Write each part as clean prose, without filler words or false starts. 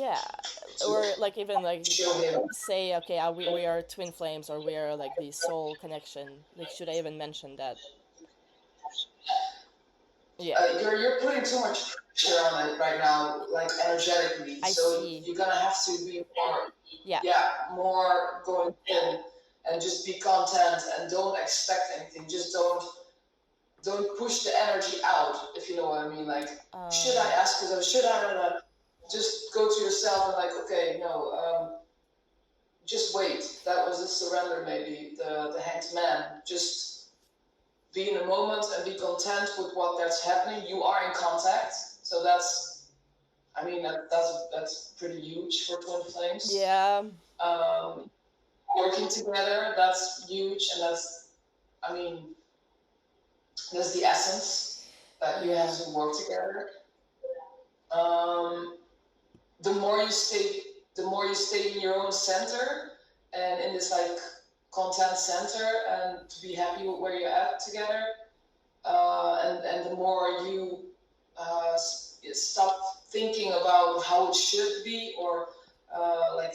Yeah, to or like even like show him. say, okay, we are twin flames, or we are like the soul connection. Like, should I even mention that? Yeah, You're putting too much pressure on it right now, like energetically. I So see. you're gonna have to be more, Yeah. yeah, more going in and just be content and don't expect anything. Just don't push the energy out, if you know what I mean. Like, should I Um. ask for those? Should I? Just go to yourself and like, okay, no, just wait. That was the surrender, maybe the hanged man. Just be in the moment and be content with what that's happening. You are in contact, so that's. I mean, that's pretty huge for twin flames. Yeah. Um, Working together, that's huge, and that's. I mean, that's the essence that you have Yeah. to work together. Um, the more you stay, the more you stay in your own center and in this like content center, and to be happy with where you're at together, and the more you stop thinking about how it should be, or like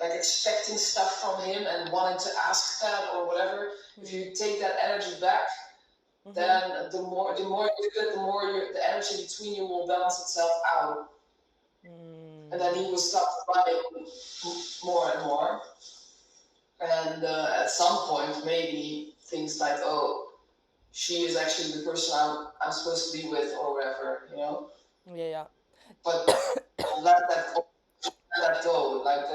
expecting stuff from him and wanting to ask that or whatever. If you take that energy back, Mm-hmm. then the more you do it, the more the energy between you will balance itself out, and then he Mm. will stop running more and more. And at some point, maybe things like, oh, she is actually the person I'm supposed to be with, or whatever, you know. Yeah. But let that go, let that go. Like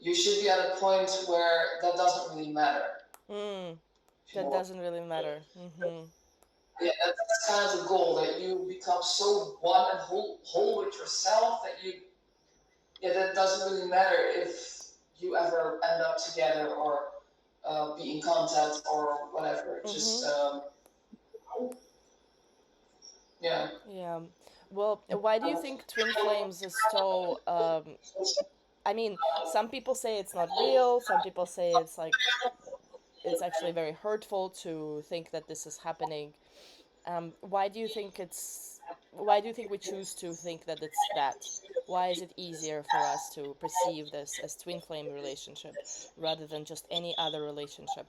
you should be at a point where that doesn't really matter. Yeah. Mm. If you That know, doesn't really matter. Mm-hmm. yeah, that's kind of the goal, that you become so one and whole with yourself that you, yeah, that doesn't really matter if you ever end up together or be in contact or whatever. Just Mm-hmm. yeah. Yeah. Well, why do you think twin flames is so I mean, some people say it's not real, some people say it's like it's actually very hurtful to think that this is happening. Why do you think it's why do you think we choose to think that it's that? Why is it easier for us to perceive this as twin flame relationship rather than just any other relationship?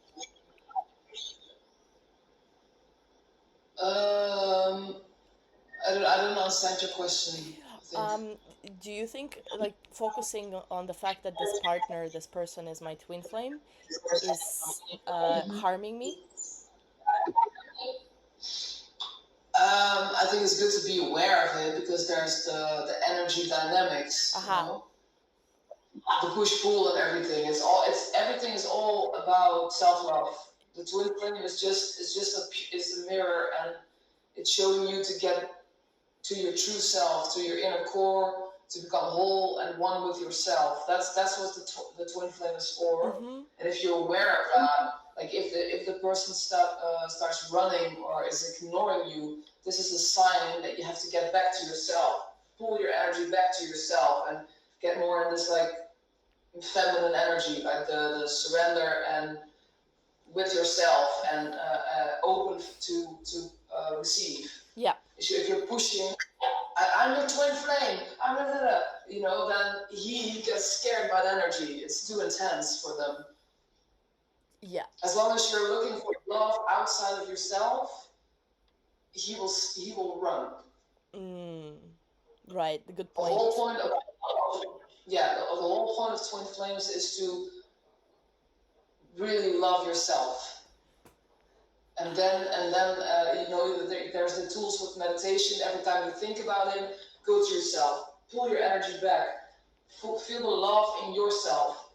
Um, I don't understand your question. I think. Um, do you think like focusing on the fact that this partner, this person is my twin flame, is harming me? I think it's good to be aware of it, because there's the energy dynamics, you Aha. know, the push pull and everything. It's everything is all about self love. The twin flame is a mirror, and it's showing you to get to your true self, to your inner core, to become whole and one with yourself. That's what the twin flame is for. Mm-hmm. And if you're aware of that, like if the person starts running or is ignoring you, this is a sign that you have to get back to yourself. Pull your energy back to yourself and get more in this like feminine energy, like the surrender and with yourself, and open to receive. Yeah. If you're pushing, I'm your twin flame, I'm blah, blah, blah, then he gets scared by the energy. It's too intense for them. Yeah. As long as you're looking for love outside of yourself, he will run. Mm. Right. The good The whole point. point of yeah, the whole point of twin flames is to really love yourself, and then there's the tools with meditation. Every time you think about him, go to yourself, pull your energy back, feel the love in yourself,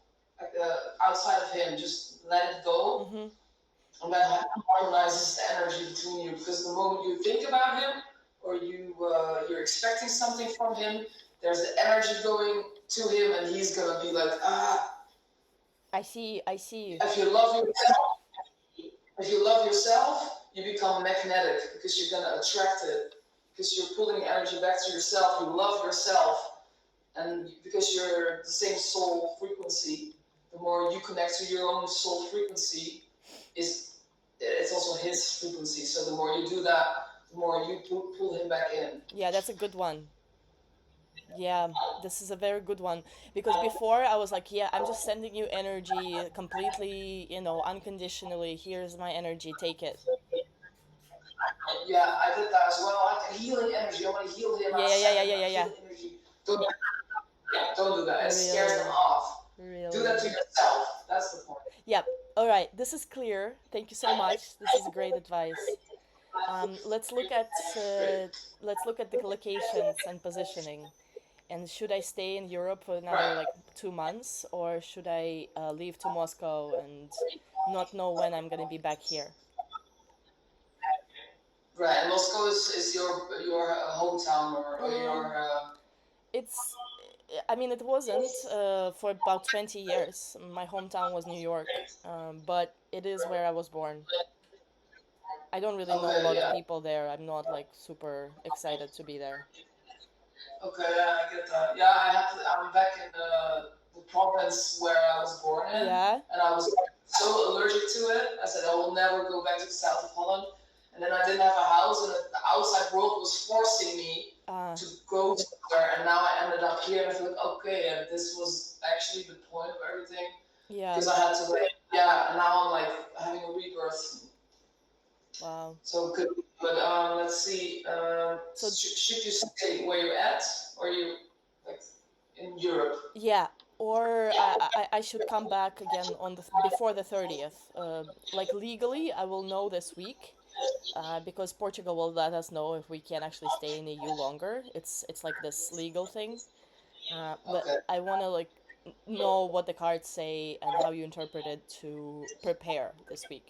outside of him. Just let it go, Mm-hmm. and that harmonizes the energy between you. Because the moment you think about him, or you're expecting something from him, there's the energy going to him, and he's gonna be like, ah. I see. I see. If you love yourself, if you love yourself, you become magnetic, because you're gonna attract it, because you're pulling energy back to yourself. You love yourself, and because you're the same soul frequency, the more you connect to your own soul frequency, it's also his frequency. So the more you do that, the more you pull him back in. Yeah, that's a good one. Yeah, this is a very good one because before I was like, yeah, I'm just sending you energy completely, unconditionally. Here's my energy, take it. Yeah, I did that as well. Like healing energy. I want to heal him. Yeah, I yeah, yeah, send yeah, him yeah, my yeah, yeah. healing energy. Don't, don't do that. It scares them Really, off. Do that really. to yourself. That's the point. Yep. All right, this is clear. Thank you so much. This is great advice. Let's look at Great. the locations and positioning. And should I stay in Europe for another Right. like 2 months, or should I leave to Moscow and not know when I'm gonna be back here? Right. And Moscow is your hometown or Mm, your it's, I mean, it wasn't for about 20 years. My hometown was New York, but it is where I was born. I don't really know a okay, lot of yeah. people there. I'm not like super excited to be there. Okay, yeah, I get that. Yeah, I'm back in the province where I was born in, Yeah. and I was so allergic to it. I said I will never go back to the south of Holland. And then I didn't have a house, and the outside world was forcing me Uh, to go to there. And now I ended up here, and I thought, okay, and this was actually the point of everything yeah. because I had to like, yeah. And now I'm like having a rebirth. Wow. So good. But let's see. So Should you say where you're at, or you like in Europe? yeah, or I should come back again on before the 30th. Like legally, I will know this week, because Portugal will let us know if we can actually stay in EU longer. It's like this legal thing. But Okay. I want to like know what the cards say and how you interpret it to prepare this week.